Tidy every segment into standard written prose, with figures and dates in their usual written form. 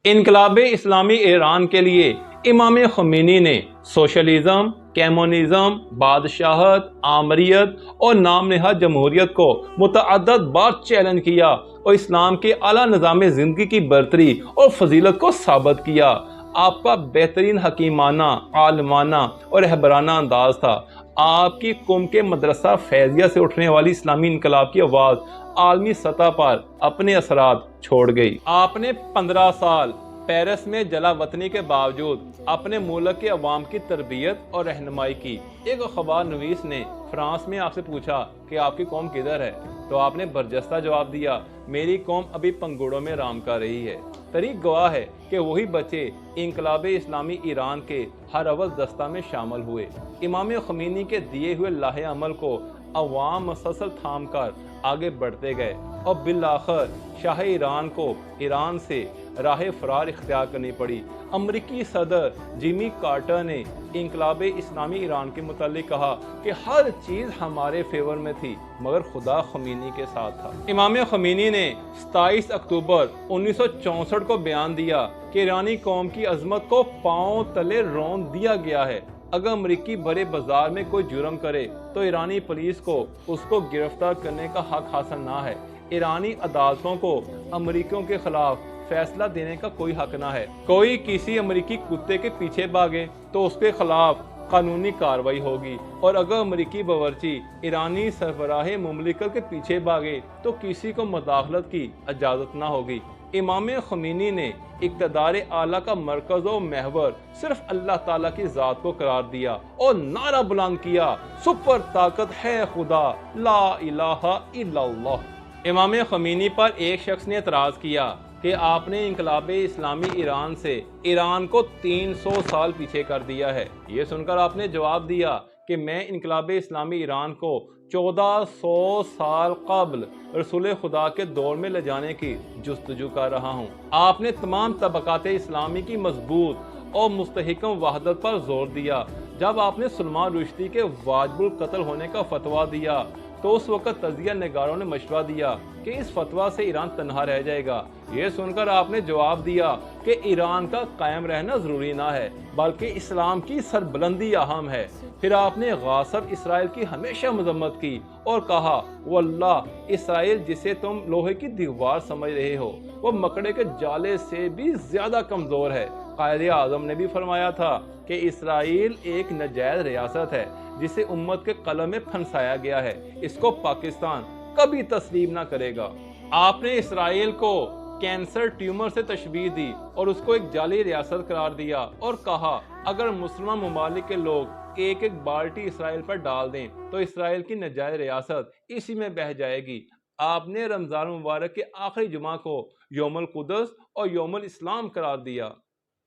انقلاب اسلامی ایران کے لیے امام خمینی نے سوشلزم، کمیونزم، بادشاہت، آمریت اور نام نہاد جمہوریت کو متعدد بار چیلنج کیا اور اسلام کے اعلیٰ نظام زندگی کی برتری اور فضیلت کو ثابت کیا۔ آپ کا بہترین حکیمانہ، عالمانہ اور رہبرانہ انداز تھا۔ آپ کی قوم کے مدرسہ فیضیہ سے اٹھنے والی اسلامی انقلاب کی آواز عالمی سطح پر اپنے اثرات چھوڑ گئی۔ آپ نے 15 سال پیرس میں جلا وطنی کے باوجود اپنے ملک کے عوام کی تربیت اور رہنمائی کی۔ ایک اخبار نویس نے فرانس میں آپ سے پوچھا کہ آپ کی قوم کدھر ہے، تو آپ نے برجستہ جواب دیا، میری قوم ابھی پنگوڑوں میں رام کر رہی ہے۔ تاریخ گواہ ہے کہ وہی بچے انقلاب اسلامی ایران کے ہر اول دستہ میں شامل ہوئے۔ امام خمینی کے دیے ہوئے لاہ عمل کو عوام مسلسل تھام کر آگے بڑھتے گئے اور بالآخر شاہ ایران کو ایران سے راہ فرار اختیار کرنی پڑی۔ امریکی صدر جیمی کارٹر نے انقلاب اسلامی ایران کے متعلق کہا کہ ہر چیز ہمارے فیور میں تھی مگر خدا خمینی کے ساتھ تھا۔ امام خمینی نے 27 اکتوبر 1964 کو بیان دیا کہ ایرانی قوم کی عظمت کو پاؤں تلے رون دیا گیا ہے۔ اگر امریکی بڑے بازار میں کوئی جرم کرے تو ایرانی پولیس کو اس کو گرفتار کرنے کا حق حاصل نہ ہے۔ ایرانی عدالتوں کو امریکیوں کے خلاف فیصلہ دینے کا کوئی حق نہ ہے۔ کوئی کسی امریکی کتے کے پیچھے بھاگے تو اس کے خلاف قانونی کارروائی ہوگی، اور اگر امریکی باورچی ایرانی سربراہ مملکت کے پیچھے بھاگے تو کسی کو مداخلت کی اجازت نہ ہوگی۔ امام خمینی نے اقتدار اعلیٰ کا مرکز و محور صرف اللہ تعالیٰ کی ذات کو قرار دیا اور نعرہ بلند کیا، سپر طاقت ہے خدا، لا الہ الا اللہ۔ امام خمینی پر ایک شخص نے اعتراض کیا کہ آپ نے انقلاب اسلامی ایران سے ایران کو 300 سال پیچھے کر دیا ہے۔ یہ سن کر آپ نے جواب دیا کہ میں انقلاب اسلامی ایران کو 1400 سال قبل رسول خدا کے دور میں لے جانے کی جستجو کر رہا ہوں۔ آپ نے تمام طبقات اسلامی کی مضبوط اور مستحکم وحدت پر زور دیا۔ جب آپ نے سلمان رشدی کے واجب القتل ہونے کا فتویٰ دیا تو اس وقت تجزیہ نگاروں نے مشورہ دیا کہ اس فتویٰ سے ایران تنہا رہ جائے گا۔ یہ سن کر آپ نے جواب دیا کہ ایران کا قائم رہنا ضروری نہ ہے بلکہ اسلام کی سربلندی اہم ہے۔ پھر آپ نے غاصب اسرائیل کی ہمیشہ مذمت کی اور کہا، واللہ اسرائیل جسے تم لوہے کی دیوار سمجھ رہے ہو وہ مکڑے کے جالے سے بھی زیادہ کمزور ہے۔ قائد اعظم نے بھی فرمایا تھا کہ اسرائیل ایک ناجائز ریاست ہے جسے امت کے قلم میں پھنسایا گیا ہے، اس کو پاکستان کبھی تسلیم نہ کرے گا۔ آپ نے اسرائیل کو کینسر ٹیومر سے تشبیہ دی اور اس کو ایک جعلی ریاست قرار دیا اور کہا اگر مسلمان ممالک کے لوگ ایک ایک بالٹی اسرائیل پر ڈال دیں تو اسرائیل کی ناجائز ریاست اسی میں بہہ جائے گی۔ آپ نے رمضان مبارک کے آخری جمعہ کو یوم القدس اور یوم الاسلام قرار دیا۔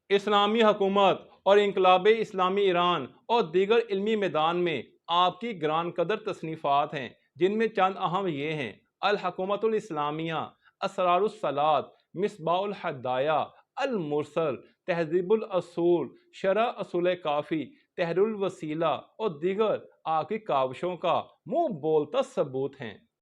اسلامی حکومت اور انقلاب اسلامی ایران اور دیگر علمی میدان میں آپ کی گران قدر تصنیفات ہیں، جن میں چند اہم یہ ہیں: الحکومت الاسلامیہ، اسرار الصلاۃ، مصباح الہدایہ، المرسل، تہذیب الاصول، شرح اصول کافی، تحریر الوسیلہ اور دیگر آپ کی کاوشوں کا منہ بولتا ثبوت ہیں۔